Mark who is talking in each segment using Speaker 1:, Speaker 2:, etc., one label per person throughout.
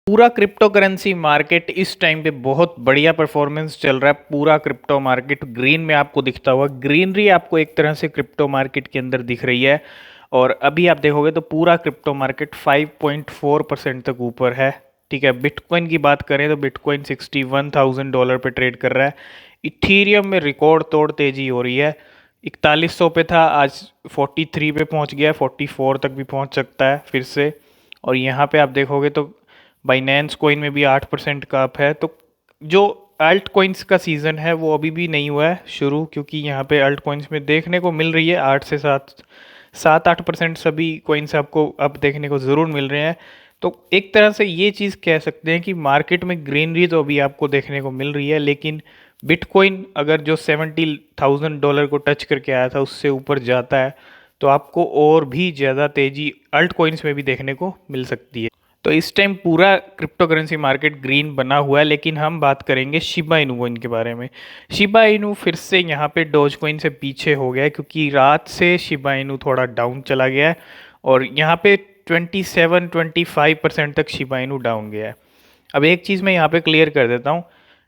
Speaker 1: पूरा crypto currency market इस time पे बहुत बढ़िया परफॉर्मेंस चल रहा है। पूरा क्रिप्टो मार्केट ग्रीन में आपको दिखता हुआ, ग्रीनरी आपको एक तरह से क्रिप्टो मार्केट के अंदर दिख रही है। और अभी आप देखोगे तो पूरा क्रिप्टो मार्केट 5.4% तक ऊपर है। ठीक है, बिटकॉइन की बात करें तो बिटकॉइन $61,000 पे ट्रेड कर रहा है। इथीरियम में रिकॉर्ड तोड़ तेजी हो रही है। 4100 पे था, आज 43 पे पहुंच गया, 44 तक भी पहुंच सकता है फिर से। और यहाँ पे आप देखोगे तो बाइनेंस कोइन में भी 8% का अप है। तो जो अल्ट कोइंस का सीज़न है वो अभी भी नहीं हुआ है शुरू, क्योंकि यहाँ पे अल्ट कोइंस में देखने को मिल रही है 8 से 7 सभी कोइंस आपको अब देखने को ज़रूर मिल रहे हैं। तो एक तरह से ये चीज़ कह सकते हैं कि मार्केट में ग्रीनरी तो अभी आपको देखने को मिल रही है, लेकिन बिटकॉइन अगर जो $70,000 को टच करके आया था उससे ऊपर जाता है तो आपको और भी ज़्यादा तेज़ी अल्ट कोइंस में भी देखने को मिल सकती है। तो इस टाइम पूरा क्रिप्टो करेंसी मार्केट ग्रीन बना हुआ है, लेकिन हम बात करेंगे शिबा इनू कोइन के बारे में। शिबा इनू फिर से यहाँ पे डोज कोइन से पीछे हो गया है, क्योंकि रात से शिबा इनू थोड़ा डाउन चला गया है और यहाँ पे 27-25% तक शिबा इनू डाउन गया है। अब एक चीज़ मैं यहाँ पे क्लियर कर देता हूँ,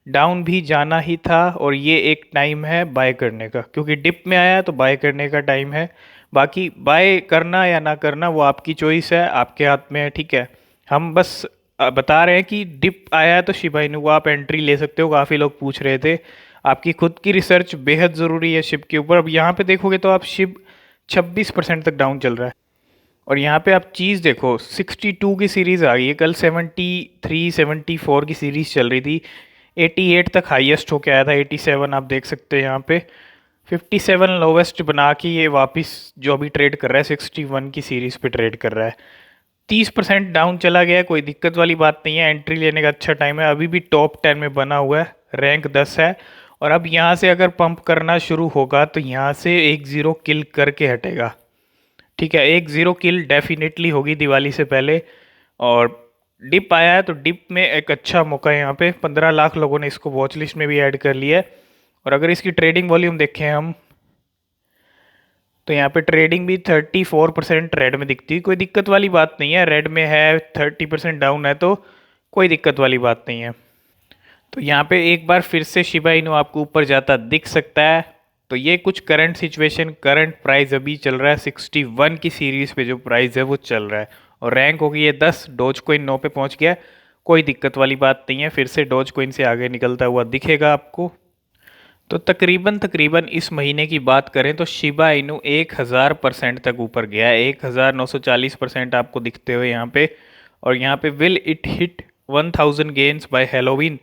Speaker 1: डाउन भी जाना ही था और ये एक टाइम है बाय करने का, क्योंकि डिप में आया है तो बाय करने का टाइम है। बाकी बाय करना या ना करना वो आपकी चॉइस है, आपके हाथ में है। ठीक है, हम बस बता रहे हैं कि डिप आया है तो शिबा इनू को आप एंट्री ले सकते हो। काफ़ी लोग पूछ रहे थे, आपकी खुद की रिसर्च बेहद ज़रूरी है शिप के ऊपर। अब यहाँ पे देखोगे तो आप शिप 26% तक डाउन चल रहा है। और यहाँ पे आप चीज़ देखो, 62 की सीरीज़ आ गई है, कल 73 74 की सीरीज़ चल रही थी। 88 तक हाईएस्ट होके आया था, 87 आप देख सकते हैं यहाँ पे। 57 लोवेस्ट बना के ये वापस जो अभी ट्रेड कर रहा है 61 की सीरीज़ पे ट्रेड कर रहा है। 30% डाउन चला गया है, कोई दिक्कत वाली बात नहीं है, एंट्री लेने का अच्छा टाइम है। अभी भी टॉप 10 में बना हुआ है, रैंक 10 है। और अब यहाँ से अगर पंप करना शुरू होगा तो यहाँ से 1-0 किल करके हटेगा। ठीक है, 1-0 किल डेफिनेटली होगी दिवाली से पहले। और डिप आया है तो डिप में एक अच्छा मौका है, यहाँ पे 15 लाख लोगों ने इसको वॉच लिस्ट में भी ऐड कर लिया है। और अगर इसकी ट्रेडिंग वॉल्यूम देखें हम, तो यहाँ पे ट्रेडिंग भी 34% रेड में दिखती है। कोई दिक्कत वाली बात नहीं है, रेड में है, 30% डाउन है तो कोई दिक्कत वाली बात नहीं है। तो यहाँ पे एक बार फिर से शिबा इनू आपको ऊपर जाता दिख सकता है। तो ये कुछ करंट सिचुएशन, करंट प्राइस अभी चल रहा है 61 की सीरीज़ पे जो प्राइस है वो चल रहा है। और रैंक हो गई है 10, डोज कोइन 9 पे पहुँच गया। कोई दिक्कत वाली बात नहीं है, फिर से डोज कोइन से आगे निकलता हुआ दिखेगा आपको। तो तकरीबन तकरीबन इस महीने की बात करें तो शिबा इनू 1000% तक ऊपर गया है, 1940% आपको दिखते हुए यहाँ पे। और यहाँ पे will it hit 1000 gains by Halloween,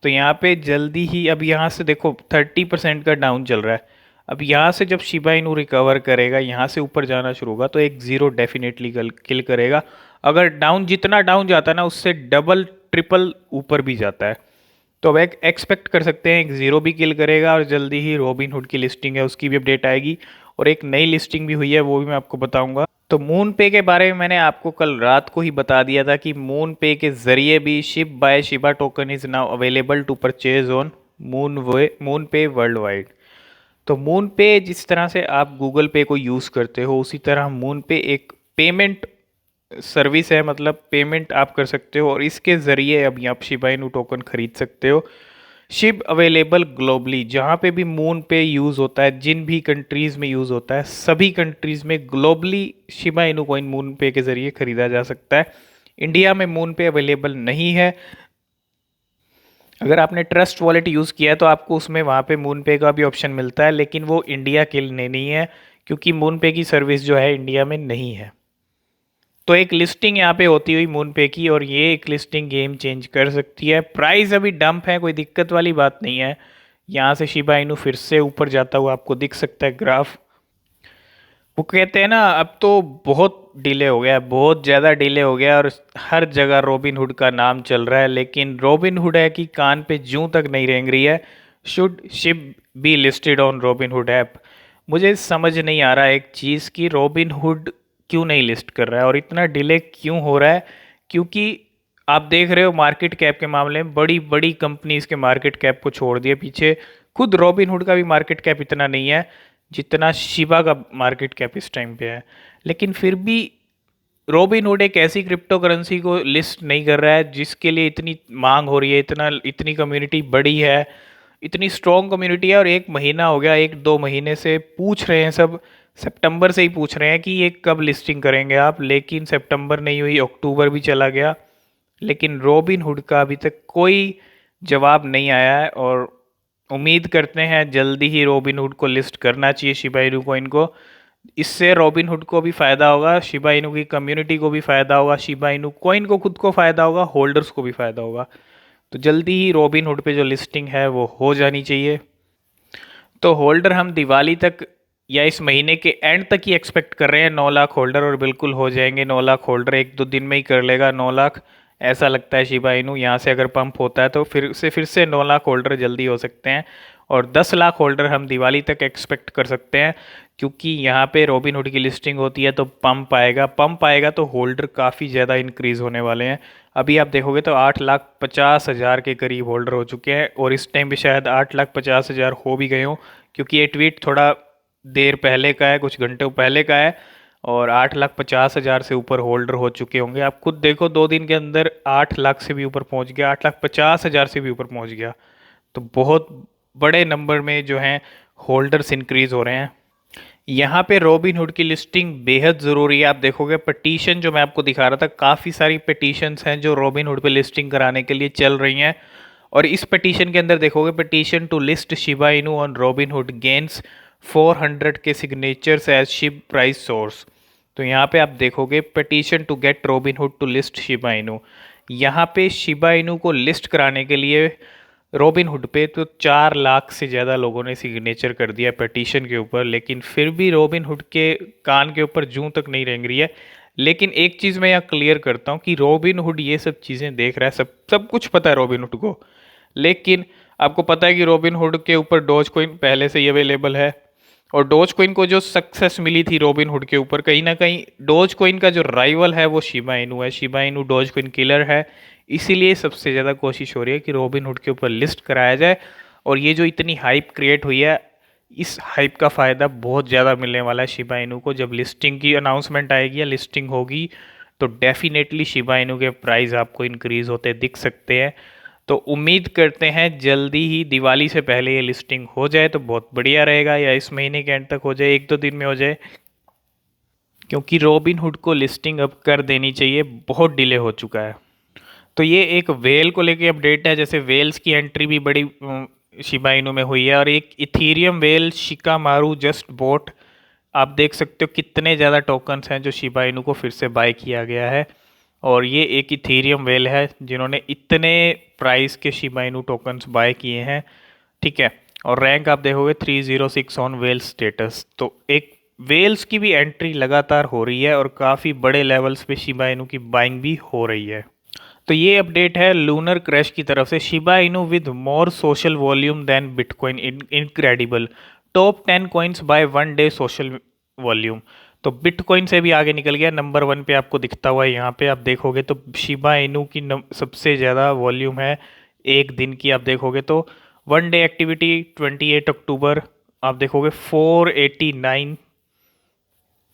Speaker 1: तो यहाँ पे जल्दी ही, अब यहाँ से देखो 30% का डाउन चल रहा है। अब यहाँ से जब शिबा इनू रिकवर करेगा, यहाँ से ऊपर जाना शुरू होगा तो एक ज़ीरो डेफिनेटली किल करेगा। अगर डाउन जितना डाउन जाता है ना उससे डबल ट्रिपल ऊपर भी जाता है। तो अब एक एक्सपेक्ट कर सकते हैं एक ज़ीरो भी किल करेगा और जल्दी ही रॉबिनहुड की लिस्टिंग है उसकी भी अपडेट आएगी। और एक नई लिस्टिंग भी हुई है, वो भी मैं आपको बताऊंगा। तो मून पे के बारे में मैंने आपको कल रात को ही बता दिया था कि मून पे के ज़रिए भी ship by Shiba token is now available to purchase on MoonPay worldwide. तो मून पे जिस तरह से आप गूगल पे को यूज़ करते हो उसी तरह मून पे एक पेमेंट सर्विस है, मतलब पेमेंट आप कर सकते हो और इसके ज़रिए अभी आप शिबा इनू टोकन खरीद सकते हो। शिप अवेलेबल ग्लोबली, जहाँ पे भी मून पे यूज़ होता है, जिन भी कंट्रीज़ में यूज़ होता है, सभी कंट्रीज़ में globally Shiba Inu coin moon पे के ज़रिए ख़रीदा जा सकता है। इंडिया में मून पे अवेलेबल नहीं है। अगर आपने ट्रस्ट वॉलेट यूज़ किया है तो आपको उसमें वहाँ पे मून पे का भी ऑप्शन मिलता है, लेकिन वो इंडिया के लिए नहीं है, क्योंकि मून पे की सर्विस जो है इंडिया में नहीं है। तो एक लिस्टिंग यहाँ पे होती हुई मून पे की, और ये एक लिस्टिंग गेम चेंज कर सकती है। प्राइस अभी डंप है, कोई दिक्कत वाली बात नहीं है। यहाँ से शिबा इनू फिर से ऊपर जाता हुआ आपको दिख सकता है ग्राफ। वो कहते हैं ना, अब तो बहुत डिले हो गया, बहुत ज़्यादा डिले हो गया और हर जगह रॉबिन हुड का नाम चल रहा है, लेकिन रॉबिन हुड है कि कान पे जूं तक नहीं रेंग रही है। Should ship be listed on robin hood app? मुझे समझ नहीं आ रहा एक चीज़ कि रॉबिन हुड क्यों नहीं लिस्ट कर रहा है और इतना डिले क्यों हो रहा है। क्योंकि आप देख रहे हो मार्केट कैप के मामले में बड़ी बड़ी कंपनीज के मार्केट कैप को छोड़ दिया पीछे। खुद रॉबिन हुड का भी मार्केट कैप इतना नहीं है जितना शिबा का मार्केट कैप इस टाइम पे है, लेकिन फिर भी रोबिनहुड एक ऐसी क्रिप्टो करेंसी को लिस्ट नहीं कर रहा है जिसके लिए इतनी मांग हो रही है, इतनी कम्युनिटी बड़ी है, इतनी स्ट्रॉन्ग कम्युनिटी है। और एक महीना हो गया, 1-2 महीने से पूछ रहे हैं सब, सितंबर से ही पूछ रहे हैं कि ये कब लिस्टिंग करेंगे आप, लेकिन सितंबर नहीं हुई, अक्टूबर भी चला गया, लेकिन रोबिनहुड का अभी तक कोई जवाब नहीं आया है। और उम्मीद करते हैं जल्दी ही रोबिनहुड को लिस्ट करना चाहिए शिबा इनू कॉइन को। इससे रॉबिनहुड को भी फ़ायदा होगा, शिबा इनू की कम्युनिटी को भी फ़ायदा होगा, शिबा इनू कॉइन को खुद को फ़ायदा होगा, होल्डर्स को भी फ़ायदा होगा। तो जल्दी ही रॉबिनहुड पे जो लिस्टिंग है वो हो जानी चाहिए। तो होल्डर हम दिवाली तक या इस महीने के एंड तक ही एक्सपेक्ट कर रहे हैं 9 लाख होल्डर, और बिल्कुल हो जाएंगे 9 लाख होल्डर। 1-2 दिन में ही कर लेगा 9 लाख, ऐसा लगता है शिबा इनू। यहाँ से अगर पंप होता है तो फिर से 9 लाख होल्डर जल्दी हो सकते हैं, और 10 लाख होल्डर हम दिवाली तक एक्सपेक्ट कर सकते हैं, क्योंकि यहाँ पे रॉबिनहुड की लिस्टिंग होती है तो पंप आएगा तो होल्डर काफ़ी ज़्यादा इंक्रीज़ होने वाले हैं। अभी आप देखोगे तो 8,50,000 के करीब होल्डर हो चुके हैं, और इस टाइम पे शायद 8,50,000 हो भी गए हों, क्योंकि ये ट्वीट थोड़ा देर पहले का है, कुछ घंटों पहले का है। और 8,50,000 से ऊपर होल्डर हो चुके होंगे। आप खुद देखो 2 दिन के अंदर 8 लाख से भी ऊपर पहुंच गया, 8,50,000 से भी ऊपर पहुंच गया। तो बहुत बड़े नंबर में जो हैं होल्डर्स इंक्रीज हो रहे हैं। यहाँ पे रॉबिनहुड की लिस्टिंग बेहद ज़रूरी है। आप देखोगे पटिशन जो मैं आपको दिखा रहा था, काफ़ी सारी पटिशन्स हैं जो रॉबिनहुड पे लिस्टिंग कराने के लिए चल रही हैं। और इस पटिशन के अंदर देखोगे, petition to list Shiba Inu on Robinhood gains 400 के signatures as Shib price source. तो यहाँ पे आप देखोगे petition to get Robinhood to list Shiba Inu, यहाँ पे शिबा इनू को लिस्ट कराने के लिए रॉबिनहुड पे तो 4 लाख से ज़्यादा लोगों ने सिग्नेचर कर दिया पटिशन के ऊपर, लेकिन फिर भी रॉबिनहुड के कान के ऊपर जूं तक नहीं रेंग रही है। लेकिन एक चीज़ मैं यहाँ क्लियर करता हूँ कि रॉबिनहुड ये सब चीज़ें देख रहा है, सब सब कुछ पता है रॉबिनहुड को। लेकिन आपको पता है कि रॉबिनहुड के ऊपर डॉज कॉइन पहले से ही अवेलेबल है, और डॉज कॉइन को जो सक्सेस मिली थी रॉबिनहुड के ऊपर, कहीं ना कहीं डॉज कॉइन का जो राइवल है वो शिबा इनू है। Shiba Inu doge coin killer है, इसीलिए सबसे ज़्यादा कोशिश हो रही है कि रॉबिनहुड के ऊपर लिस्ट कराया जाए। और ये जो इतनी हाइप क्रिएट हुई है, इस हाइप का फ़ायदा बहुत ज़्यादा मिलने वाला है शिबा इनू को। जब लिस्टिंग की अनाउंसमेंट आएगी या लिस्टिंग होगी तो डेफिनेटली शिबा इनू के प्राइस आपको इंक्रीज़ होते दिख सकते हैं। तो उम्मीद करते हैं जल्दी ही दिवाली से पहले ये लिस्टिंग हो जाए तो बहुत बढ़िया रहेगा, या इस महीने के एंड तक हो जाए, 1-2 दिन में हो जाए, क्योंकि रॉबिनहुड को लिस्टिंग अब कर देनी चाहिए, बहुत डिले हो चुका है। तो ये एक वेल को लेके अपडेट है। जैसे वेल्स की एंट्री भी बड़ी शिबा इनू में हुई है, और एक Ethereum well Shikamaru just boat, आप देख सकते हो कितने ज़्यादा टोकन्स हैं जो शिबा इनू को फिर से बाय किया गया है। और ये एक इथीरियम वेल है जिन्होंने इतने प्राइस के शिबा इनू टोकन्स बाय किए हैं, ठीक है। और रैंक आप देखोगे 306 ऑन वेल स्टेटस। तो एक वेल्स की भी एंट्री लगातार हो रही है, और काफ़ी बड़े लेवल्स पे शिबा इनू की बाइंग भी हो रही है। तो ये अपडेट है लूनर क्रैश की तरफ से। Shiba Inu with more social volume than bitcoin, incredible, top 10 coins by 1 day social volume. तो बिटकॉइन से भी आगे निकल गया, नंबर 1 पे आपको दिखता हुआ है। यहाँ पे आप देखोगे तो शिबा इनू की सबसे ज़्यादा वॉल्यूम है एक दिन की। आप देखोगे तो 1 डे एक्टिविटी 28 अक्टूबर आप देखोगे 489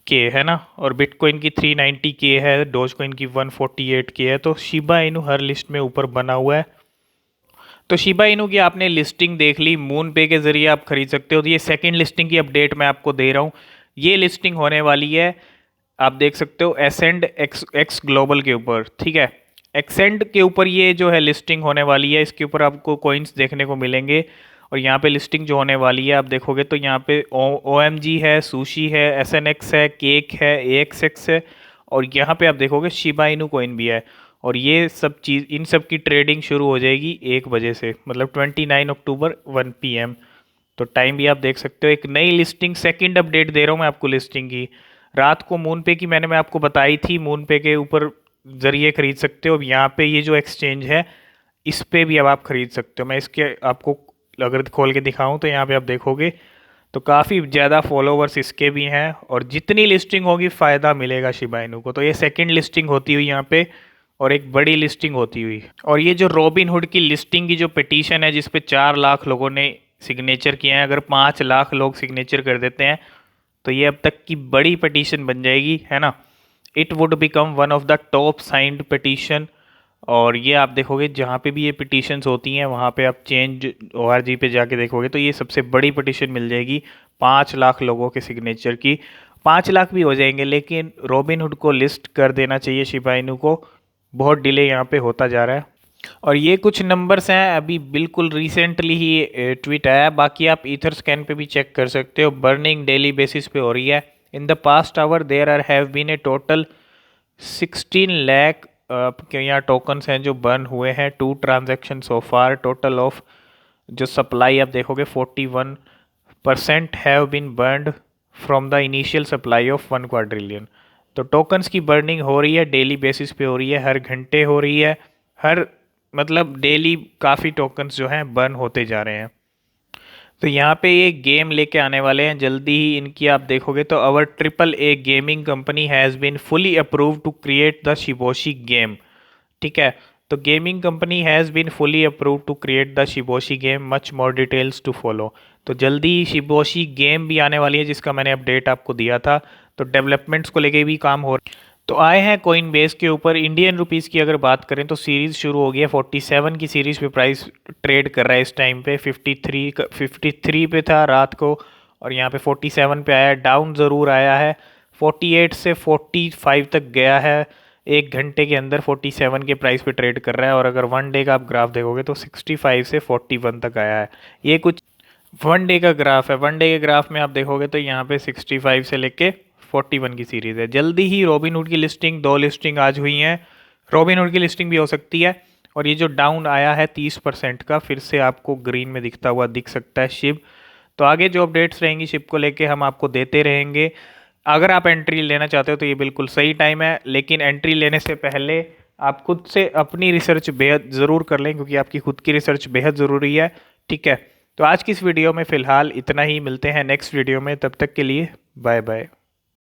Speaker 1: के है ना, और बिटकॉइन की 390 के है, डोज कॉइन की 148 के है। तो शिबा इनू हर लिस्ट में ऊपर बना हुआ है। तो शिबा इनू की आपने लिस्टिंग देख ली, मून पे के ज़रिए आप खरीद सकते हो। तो ये सेकंड लिस्टिंग की अपडेट मैं आपको दे रहा हूँ। ये लिस्टिंग होने वाली है, आप देख सकते हो एसेंड एक्स ग्लोबल के ऊपर, ठीक है। एक्सेंड के ऊपर ये जो है लिस्टिंग होने वाली है, इसके ऊपर आपको कॉइन्स देखने को मिलेंगे। और यहाँ पे लिस्टिंग जो होने वाली है आप देखोगे तो यहाँ पे OMG है, सुशी है, SNX है, केक है, AXX है, और यहाँ पे आप देखोगे शिबा इनू कॉइन भी है। और ये सब चीज़, इन सब की ट्रेडिंग शुरू हो जाएगी 1 बजे से, मतलब 29 अक्टूबर 1 PM। तो टाइम भी आप देख सकते हो। एक नई लिस्टिंग, सेकंड अपडेट दे रहा हूँ मैं आपको लिस्टिंग की। रात को मून पे की मैं आपको बताई थी, मून पे के ऊपर ज़रिए खरीद सकते हो। अब यहाँ पे ये जो एक्सचेंज है इस पे भी अब आप खरीद सकते हो। मैं इसके आपको अगर खोल के दिखाऊं तो यहाँ पे आप देखोगे तो काफ़ी ज़्यादा फॉलोवर्स इसके भी हैं, और जितनी लिस्टिंग होगी फ़ायदा मिलेगा शिबा इनू को। तो ये सेकंड लिस्टिंग होती हुई यहाँ पे, और एक बड़ी लिस्टिंग होती हुई। और ये जो रॉबिनहुड की लिस्टिंग की जो पिटीशन है जिस पे 4 लाख लोगों ने सिग्नेचर किए हैं, अगर 5 लाख लोग सिग्नेचर कर देते हैं तो ये अब तक की बड़ी पिटीशन बन जाएगी, है ना। It would become one of the top signed petition. और ये आप देखोगे जहाँ पे भी ये पिटीशंस होती हैं वहाँ पे आप चेंज ORG पे जाके देखोगे तो ये सबसे बड़ी पिटीशन मिल जाएगी 5 लाख लोगों के सिग्नेचर की। 5 लाख भी हो जाएंगे, लेकिन रॉबिनहुड को लिस्ट कर देना चाहिए शिबा इनू को। बहुत डिले यहाँ पे होता जा रहा है। और ये कुछ नंबर्स हैं, अभी बिल्कुल रिसेंटली ही ट्वीट आया, बाकी आप ईथर स्कैन पे भी चेक कर सकते हो। बर्निंग डेली बेसिस पे हो रही है। In the past hour there are have been a total 16 lakh आपके यहाँ टोकन्स हैं जो बर्न हुए हैं। 2 transaction so far. Total of जो सप्लाई आप देखोगे 41% have been burned from the initial supply of 1 quadrillion. तो टोकन्स की बर्निंग हो रही है, डेली बेसिस पे हो रही है, हर घंटे हो रही है, हर मतलब डेली काफ़ी टोकन्स जो हैं बर्न होते जा रहे हैं। तो यहाँ पे ये गेम लेके आने वाले हैं जल्दी ही इनकी, आप देखोगे तो our AAA gaming company has been fully approve to create the Shiboshi game. ठीक है, तो gaming company has been fully approve to create the Shiboshi game, much more details to follow. तो जल्दी ही शिबोशी गेम भी आने वाली है जिसका मैंने अपडेट आपको दिया था। तो डेवलपमेंट्स को लेके भी काम हो रहा है। तो आए हैं कोइन बेस के ऊपर। इंडियन रुपीस की अगर बात करें तो सीरीज़ शुरू हो गई है। 47 की सीरीज़ पे प्राइस ट्रेड कर रहा है इस टाइम पे। 53 पे था रात को और यहाँ पे 47 पे आया है। डाउन ज़रूर आया है, 48 से 45 तक गया है। एक घंटे के अंदर 47 के प्राइस पे ट्रेड कर रहा है। और अगर 1 डे का आप ग्राफ देखोगे तो 65 से 41 तक आया है। ये कुछ 1 डे का ग्राफ है। 1 डे के ग्राफ में आप देखोगे तो यहाँ पे 65 से लेके 41 की सीरीज़ है। जल्दी ही रॉबिनहुड की लिस्टिंग, 2 लिस्टिंग आज हुई हैं। रॉबिनहुड की लिस्टिंग भी हो सकती है। और ये जो डाउन आया है 30% का, फिर से आपको ग्रीन में दिखता हुआ दिख सकता है शिब। तो आगे जो अपडेट्स रहेंगी शिप को लेके हम आपको देते रहेंगे। अगर आप एंट्री लेना चाहते हो तो ये बिल्कुल सही टाइम है, लेकिन एंट्री लेने से पहले आप खुद से अपनी रिसर्च बेहद ज़रूर कर लें, क्योंकि आपकी खुद की रिसर्च बेहद ज़रूरी है। ठीक है, तो आज की इस वीडियो में फ़िलहाल इतना ही। मिलते हैं नेक्स्ट वीडियो में, तब तक के लिए बाय बाय।